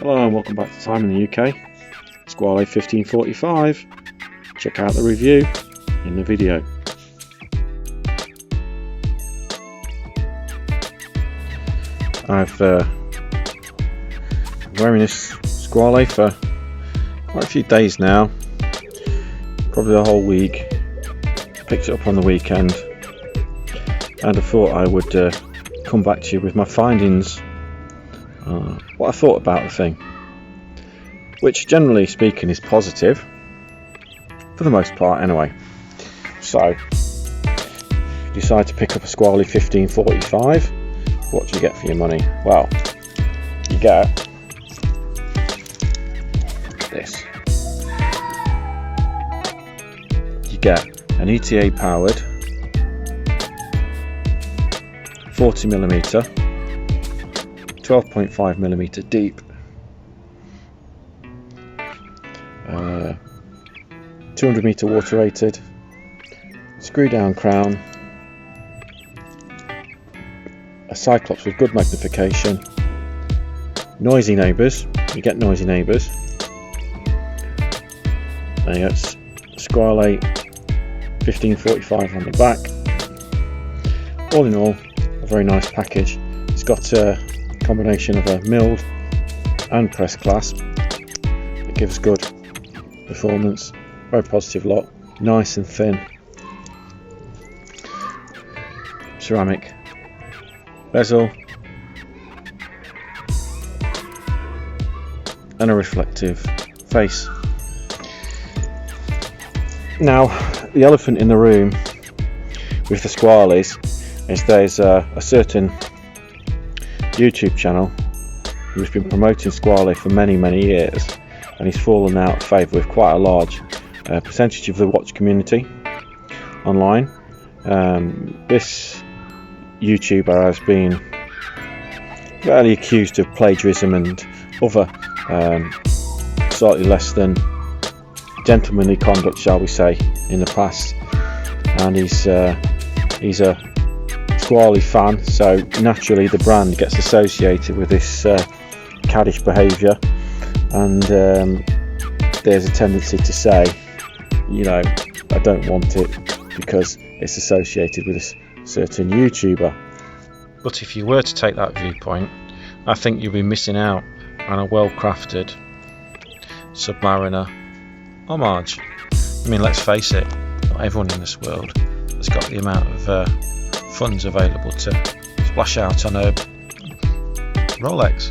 Hello and welcome back to Time in the UK, Squale 1545. Check out the review in the video. I've been wearing this Squale for quite a few days now, probably the whole week. Picked it up on the weekend and I thought I would come back to you with my findings, what I thought about the thing, which generally speaking is positive for the most part anyway. So if you decide to pick up a Squale 1545, what do you get for your money? Well, you get this. You get an ETA powered 40mm, 12.5mm deep, 200m water rated, screw down crown, a cyclops with good magnification, noisy neighbours, you get noisy neighbours, and you get Squale 1545 on the back. All in all, a very nice package. It's got a combination of a milled and press clasp. It gives good performance, very positive lock, nice and thin, ceramic bezel, and a reflective face. Now, the elephant in the room with the Squales is there's a certain YouTube channel who's been promoting Squale for many years, and he's fallen out of favour with quite a large percentage of the watch community online. This YouTuber has been fairly accused of plagiarism and other slightly less than gentlemanly conduct, shall we say, in the past, and he's a Squale fan, so naturally the brand gets associated with this caddish behaviour, and there's a tendency to say, you know, I don't want it because it's associated with this certain YouTuber. But if you were to take that viewpoint, I think you'll be missing out on a well-crafted Submariner homage. I mean, let's face it, not everyone in this world has got the amount of funds available to splash out on a Rolex.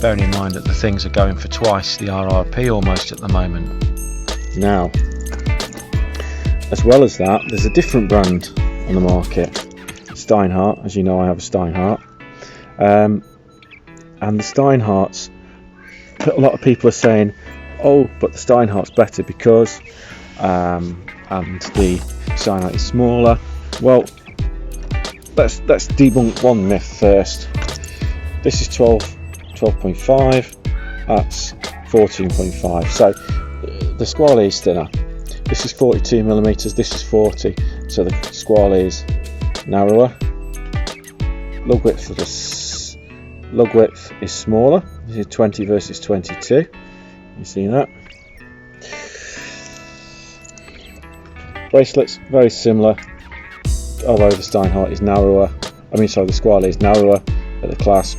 Bearing in mind that the things are going for twice the RRP almost at the moment. Now, as well as that, there's a different brand on the market, Stienhart. As you know, I have a Stienhart, and the Stienharts, a lot of people are saying, oh, but the Stienhart's better because and the Stienhart is smaller. Well, let's debunk one myth first. This is 12.5, that's 14.5, so the Squale is thinner. This is 42mm, this is 40, so the Squale is narrower. Lug width is smaller. This is 20 versus 22. You see that? Bracelets very similar, although the Stienhart is narrower. The Squale is narrower at the clasp.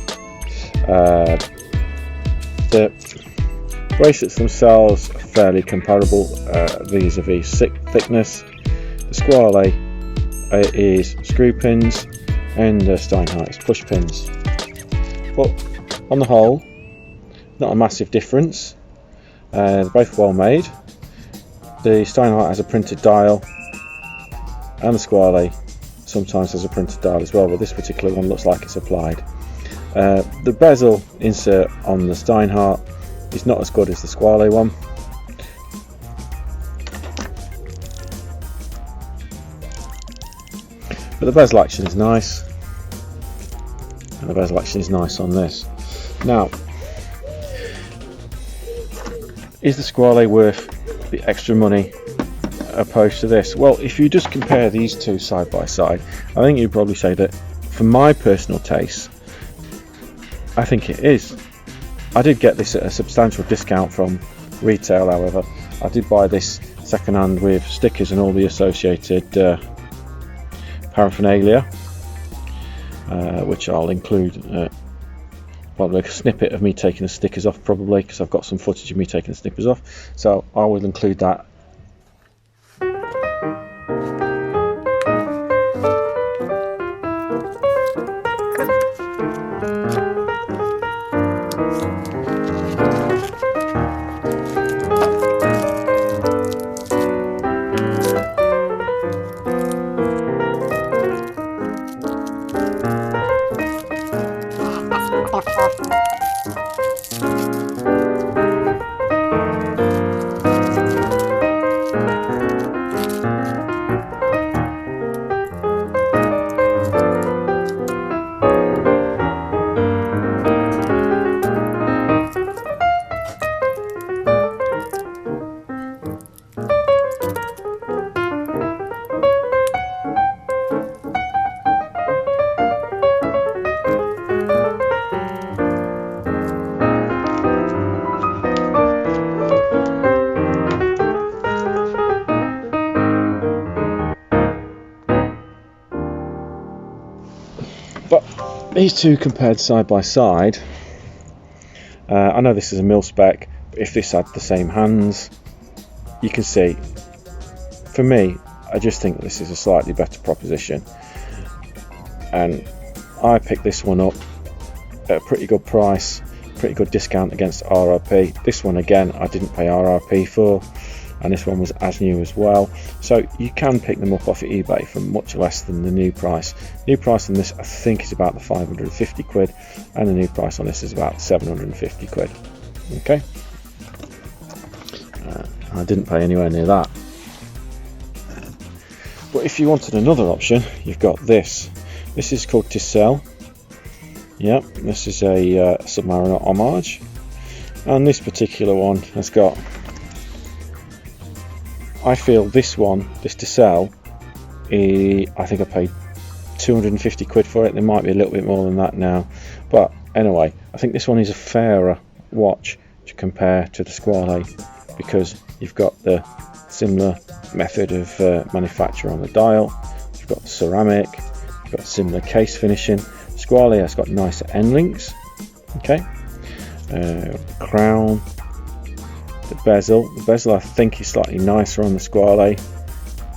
The bracelets themselves are fairly comparable vis-a-vis thickness. The Squale is screw pins and the Stienhart is push pins. But on the whole, not a massive difference. They're both well made. The Stienhart has a printed dial, and the Squale sometimes has a printed dial as well, but this particular one looks like it's applied. The bezel insert on the Stienhart is not as good as the Squale one. But the bezel action is nice, and the bezel action is nice on this. Now, is the Squale worth the extra money opposed to this? Well, if you just compare these two side by side, I think you'd probably say that for my personal taste, I think it is. I did get this at a substantial discount from retail, however. I did buy this second hand with stickers and all the associated paraphernalia, which I'll include probably a snippet of me taking the stickers off, probably, because I've got some footage of me taking the stickers off, so I will include that. But these two compared side by side, I know this is a mil spec, but if this had the same hands, you can see, for me, I just think this is a slightly better proposition, and I picked this one up at a pretty good price, pretty good discount against RRP. This one again I didn't pay RRP for, and this one was as new as well, so you can pick them up off of eBay for much less than the new price. New price on this I think is about the 550 quid, and the new price on this is about 750 quid. Okay, I didn't pay anywhere near that. But if you wanted another option, you've got this. This is called Tisell. Yep, this is a Submariner homage, and this particular one has got, I feel this one, this Tisell, I think I paid 250 quid for it. There might be a little bit more than that now, but anyway, I think this one is a fairer watch to compare to the Squale, because you've got the similar method of manufacture on the dial, you've got ceramic, you've got similar case finishing. Squale has got nicer end links, okay, crown, the bezel I think is slightly nicer on the Squale.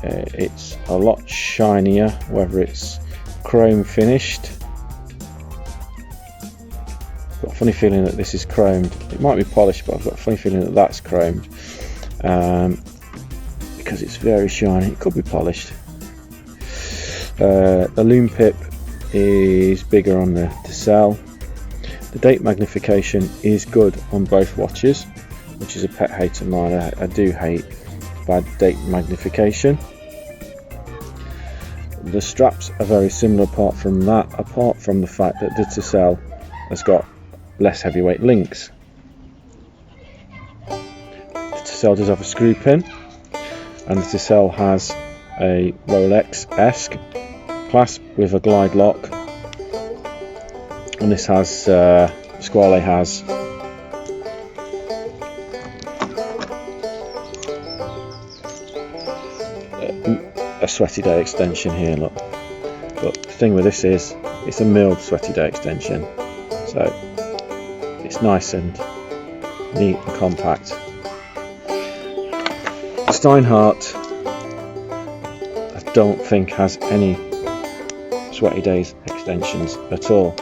It's a lot shinier, whether it's chrome finished. I've got a funny feeling that this is chromed. It might be polished, but I've got a funny feeling that that's chromed, because it's very shiny. It could be polished. The loom pip is bigger on the Tisell. The date magnification is good on both watches, which is a pet hate of mine. I do hate bad date magnification. The straps are very similar apart from that, apart from the fact that the Tisell has got less heavyweight links. The Tisell does have a screw pin, and the Tisell has a Rolex-esque clasp with a glide lock, and this has Squale has a sweaty day extension here, look. But the thing with this is it's a milled sweaty day extension, so it's nice and neat and compact. Stienhart I don't think has any sweaty days extensions at all.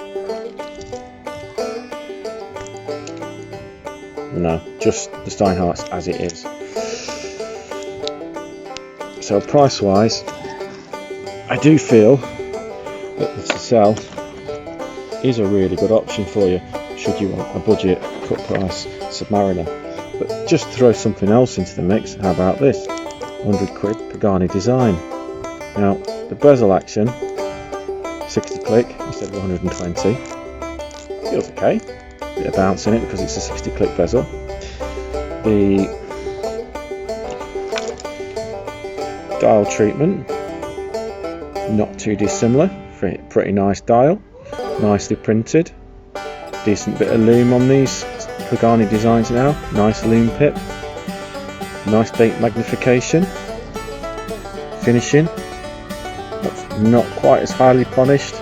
No, just the Stineharts as it is. So price wise, I do feel that the Tisell is a really good option for you should you want a budget cut price Submariner. But just throw something else into the mix. How about this? 100 quid Pagani design. Now the bezel action, 60 click instead of 120, feels okay. Bit of bounce in it because it's a 60 click bezel. The dial treatment, not too dissimilar. Pretty nice dial, nicely printed, decent bit of loom on these Pagani designs now. Nice loom pip, nice date magnification, finishing. That's not quite as highly polished,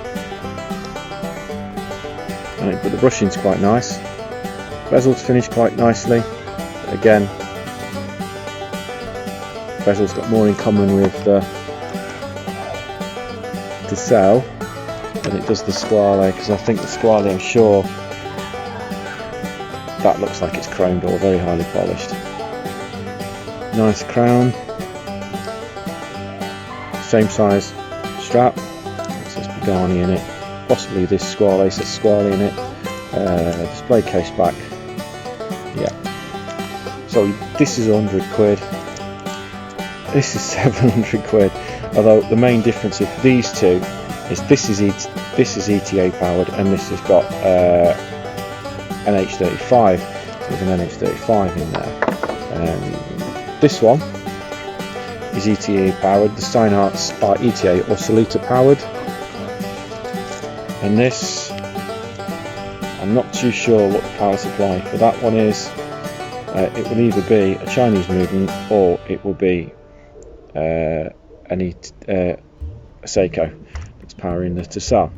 but the brushing's quite nice. Bezel's finished quite nicely. Again, Bezel's got more in common with Tisell than it does the Squale, because I think the Squale, I'm sure that looks like it's chromed or very highly polished. Nice crown, same size strap, it says Pagani in it, possibly this Squale says Squale in it. Display case back, yeah. So this is 100 quid, this is 700 quid, although the main difference of these two is this is ETA powered and this has got an H35, so there's an NH35 in there. This one is ETA powered, the Stienharts are ETA or Selita powered, and this, I'm not too sure what the power supply for that one is. It will either be a Chinese movement or it will be a Seiko that's powering the Tisell.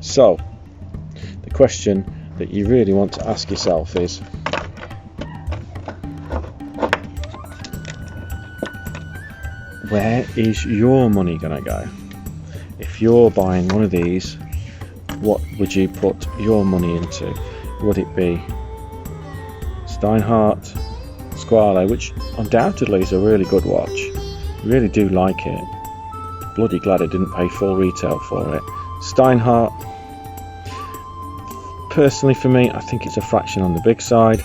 So the question that you really want to ask yourself is, where is your money gonna go? If you're buying one of these, what would you put your money into? Would it be Stienhart, Squale, which undoubtedly is a really good watch, really do like it, bloody glad I didn't pay full retail for it. Stienhart, personally for me, I think it's a fraction on the big side.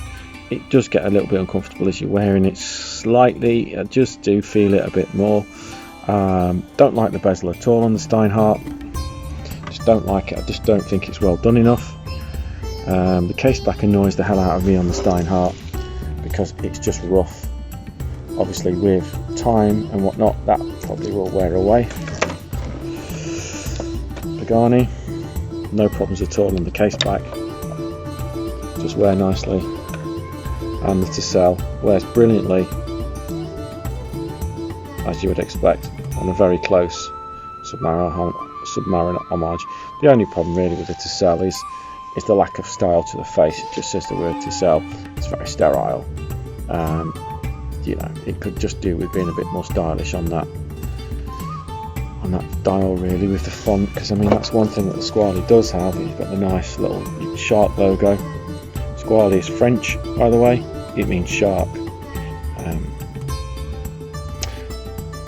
It does get a little bit uncomfortable as you're wearing it slightly. I just do feel it a bit more. Don't like the bezel at all on the Stienhart. Just don't like it. I just don't think it's well done enough. The case back annoys the hell out of me on the Stienhart because it's just rough. Obviously with time and whatnot that probably will wear away. Pagani, no problems at all on the case back, just wear nicely, and the Tisell wears brilliantly as you would expect on a very close Submariner homage. The only problem really with the Tisell is the lack of style to the face. It just says the word Tisell. It's very sterile. You know, it could just do with being a bit more stylish on that dial really, with the font, because I mean that's one thing that the Squale does have. You've got the nice little shark logo. Squale is French, by the way, it means shark.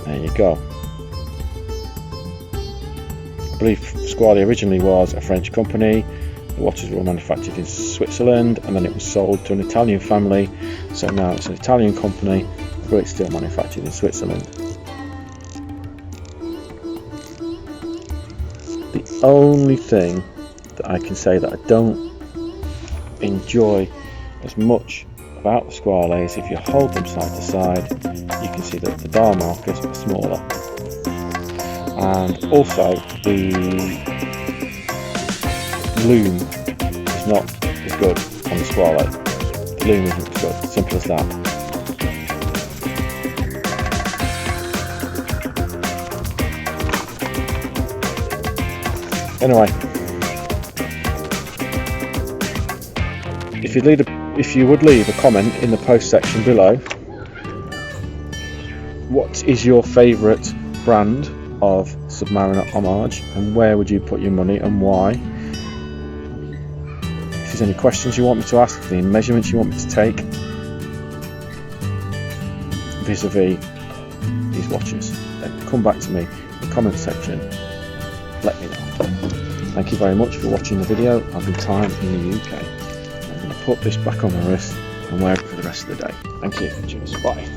There you go. I believe Squale originally was a French company. The watches were all manufactured in Switzerland and then it was sold to an Italian family, so now it's an Italian company but it's still manufactured in Switzerland. The only thing that I can say that I don't enjoy as much about the Squale is if you hold them side to side you can see that the dial markers are smaller, and also the loom is not as good on the Squale. The loom isn't as good, simple as that. Anyway, if you would leave a comment in the post section below, what is your favourite brand of Submariner homage and where would you put your money and why? If there's any questions you want me to ask, if any measurements you want me to take vis-a-vis these watches, then come back to me in the comment section, let me know. Thank you very much for watching the video. I'm in time in the UK. I'm going to put this back on my wrist and wear it for the rest of the day. Thank you. Cheers. Bye.